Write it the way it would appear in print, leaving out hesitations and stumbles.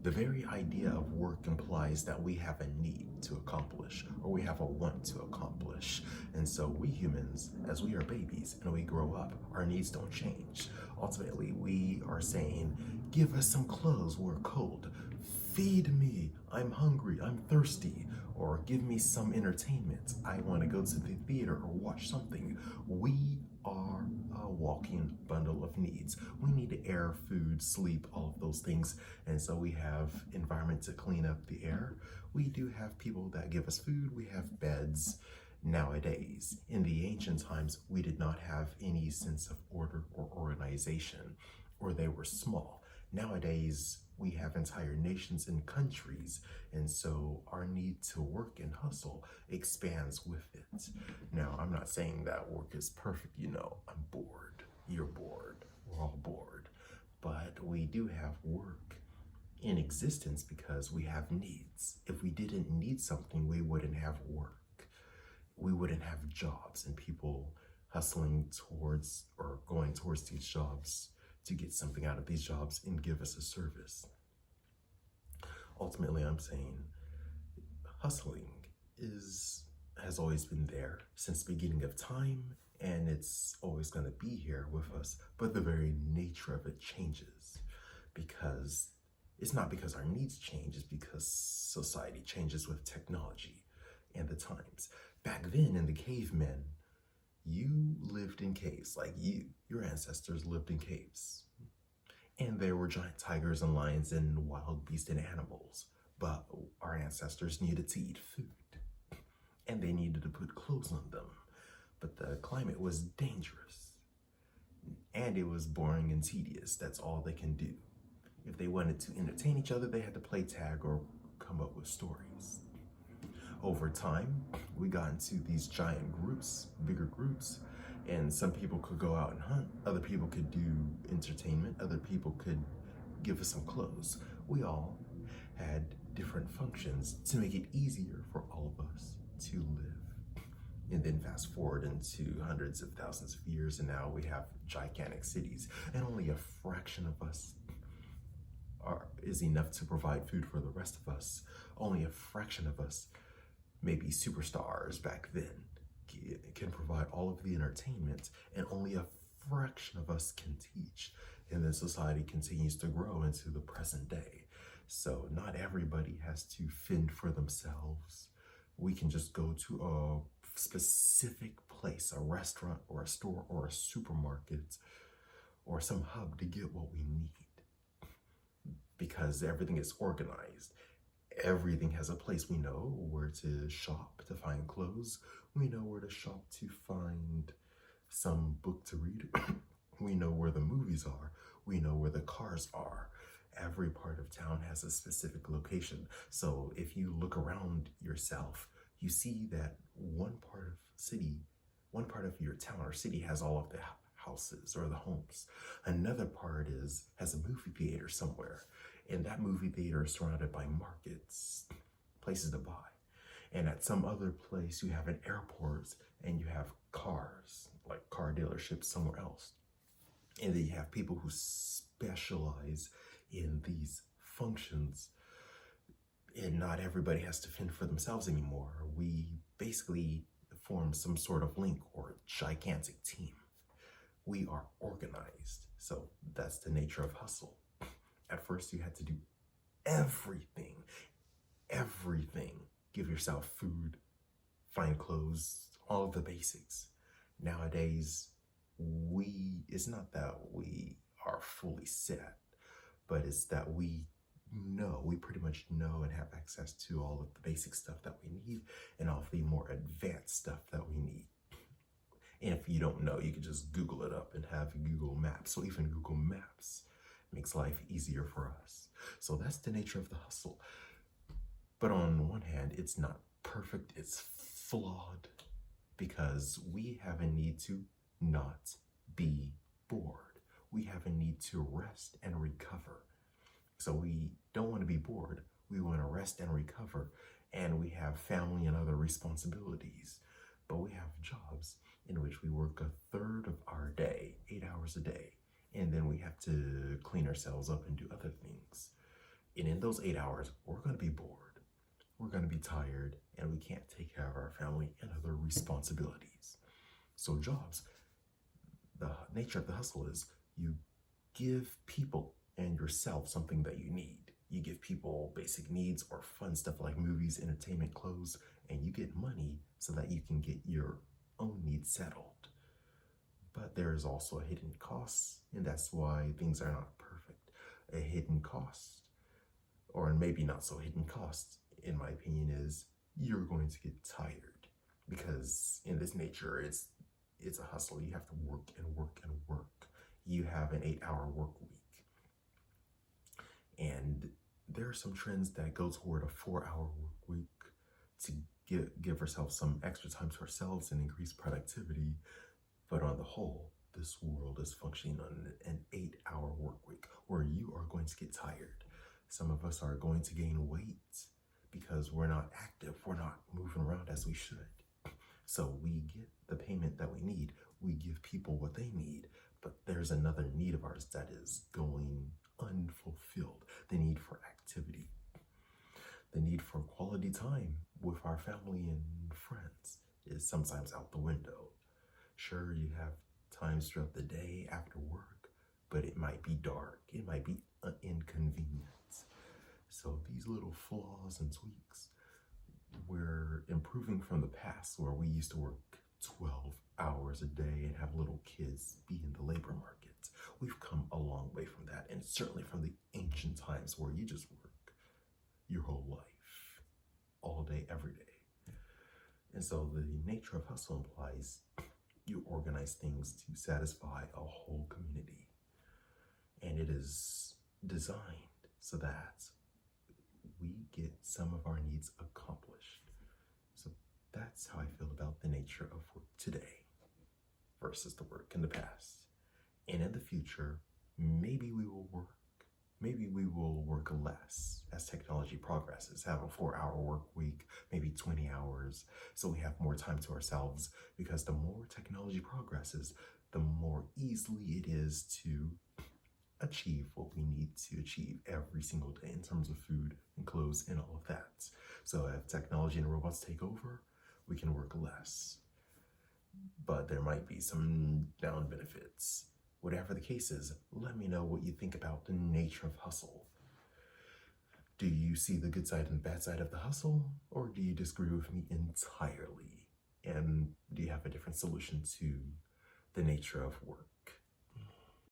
The very idea of work implies that we have a need to accomplish or we have a want to accomplish. And so we humans, as we are babies and we grow up, our needs don't change. Ultimately, we are saying, give us some clothes, we're cold. Feed me, I'm hungry, I'm thirsty. Or give me some entertainment, I want to go to the theater or watch something. We are a walking bundle of needs. We need air, food, sleep, all of those things. And so we have environment to clean up the air. We do have people that give us food. We have beds. Nowadays, in the ancient times, we did not have any sense of order or organization, or they were small. Nowadays, we have entire nations and countries, and so our need to work and hustle expands with it. Now, I'm not saying that work is perfect, I'm bored, you're bored, we're all bored, but we do have work in existence because we have needs. If we didn't need something, we wouldn't have work. We wouldn't have jobs and people hustling towards or going towards these jobs to get something out of these jobs and give us a service. Ultimately, I'm saying hustling has always been there since the beginning of time, and it's always going to be here with us, but the very nature of it changes because it's not because our needs change, it's because society changes with technology and the times. Back then in the cavemen, you lived in caves, like your ancestors lived in caves. And there were giant tigers and lions and wild beasts and animals. But our ancestors needed to eat food. And they needed to put clothes on them. But the climate was dangerous. And it was boring and tedious. That's all they can do. If they wanted to entertain each other, they had to play tag or come up with stories. Over time, we got into these giant groups, bigger groups, and some people could go out and hunt, other people could do entertainment, other people could give us some clothes. We all had different functions to make it easier for all of us to live. And then fast forward into hundreds of thousands of years, and now we have gigantic cities, and only a fraction of us is enough to provide food for the rest of us. Only a fraction of us, maybe superstars back then, can provide all of the entertainment, and only a fraction of us can teach. And then society continues to grow into the present day. So not everybody has to fend for themselves. We can just go to a specific place, a restaurant or a store or a supermarket or some hub to get what we need, because everything is organized. Everything has a place. We know where to shop to find clothes. We know where to shop to find some book to read. We know where the movies are. We know where the cars are. Every part of town has a specific location. So if you look around yourself, you see that one part of your town or city has all of the houses or the homes. Another part has a movie theater somewhere. And that movie theater is surrounded by markets, places to buy. And at some other place, you have an airport and you have cars, like car dealerships somewhere else. And then you have people who specialize in these functions. And not everybody has to fend for themselves anymore. We basically form some sort of link or gigantic team. We are organized. So that's the nature of hustle. At first, you had to do everything. Give yourself food, find clothes, all of the basics. Nowadays, it's not that we are fully set, but it's that we pretty much know and have access to all of the basic stuff that we need and all of the more advanced stuff that we need. And if you don't know, you can just Google it up and have Google Maps. So even Google Maps makes life easier for us. So that's the nature of the hustle. But on one hand, it's not perfect, it's flawed, because we have a need to not be bored. We have a need to rest and recover. So we don't want to be bored. We want to rest and recover. And we have family and other responsibilities. But we have jobs in which we work a third of our day, 8 hours a day. And then we have to clean ourselves up and do other things. And in those 8 hours, we're going to be bored, we're going to be tired, and we can't take care of our family and other responsibilities. So jobs, the nature of the hustle is you give people and yourself something that you need. You give people basic needs or fun stuff like movies, entertainment, clothes, and you get money so that you can get your own needs settled. But there is also a hidden cost, and that's why things are not perfect. A hidden cost, or maybe not so hidden cost, in my opinion, is you're going to get tired, because in this nature, it's a hustle. You have to work and work and work. You have an 8-hour work week. And there are some trends that go toward a 4-hour work week to give ourselves some extra time to ourselves and increase productivity. But on the whole, this world is functioning on an 8-hour work week where you are going to get tired. Some of us are going to gain weight because we're not active. We're not moving around as we should. So we get the payment that we need. We give people what they need. But there's another need of ours that is going unfulfilled. The need for activity. The need for quality time with our family and friends is sometimes out the window. Sure, you have times throughout the day after work, but it might be dark. It might be an inconvenience. So these little flaws and tweaks, we're improving from the past where we used to work 12 hours a day and have little kids be in the labor market. We've come a long way from that, and certainly from the ancient times where you just work your whole life, all day, every day. And so the nature of hustle implies you organize things to satisfy a whole community. And it is designed so that we get some of our needs accomplished. So that's how I feel about the nature of work today versus the work in the past. And in the future, maybe we will work less as technology progresses, have a 4-hour work week, maybe 20 hours, so we have more time to ourselves, because the more technology progresses, the more easily it is to achieve what we need to achieve every single day in terms of food and clothes and all of that. So if technology and robots take over, we can work less. But there might be some down benefits. Whatever the case is, let me know what you think about the nature of hustle. Do you see the good side and the bad side of the hustle, or do you disagree with me entirely? And do you have a different solution to the nature of work?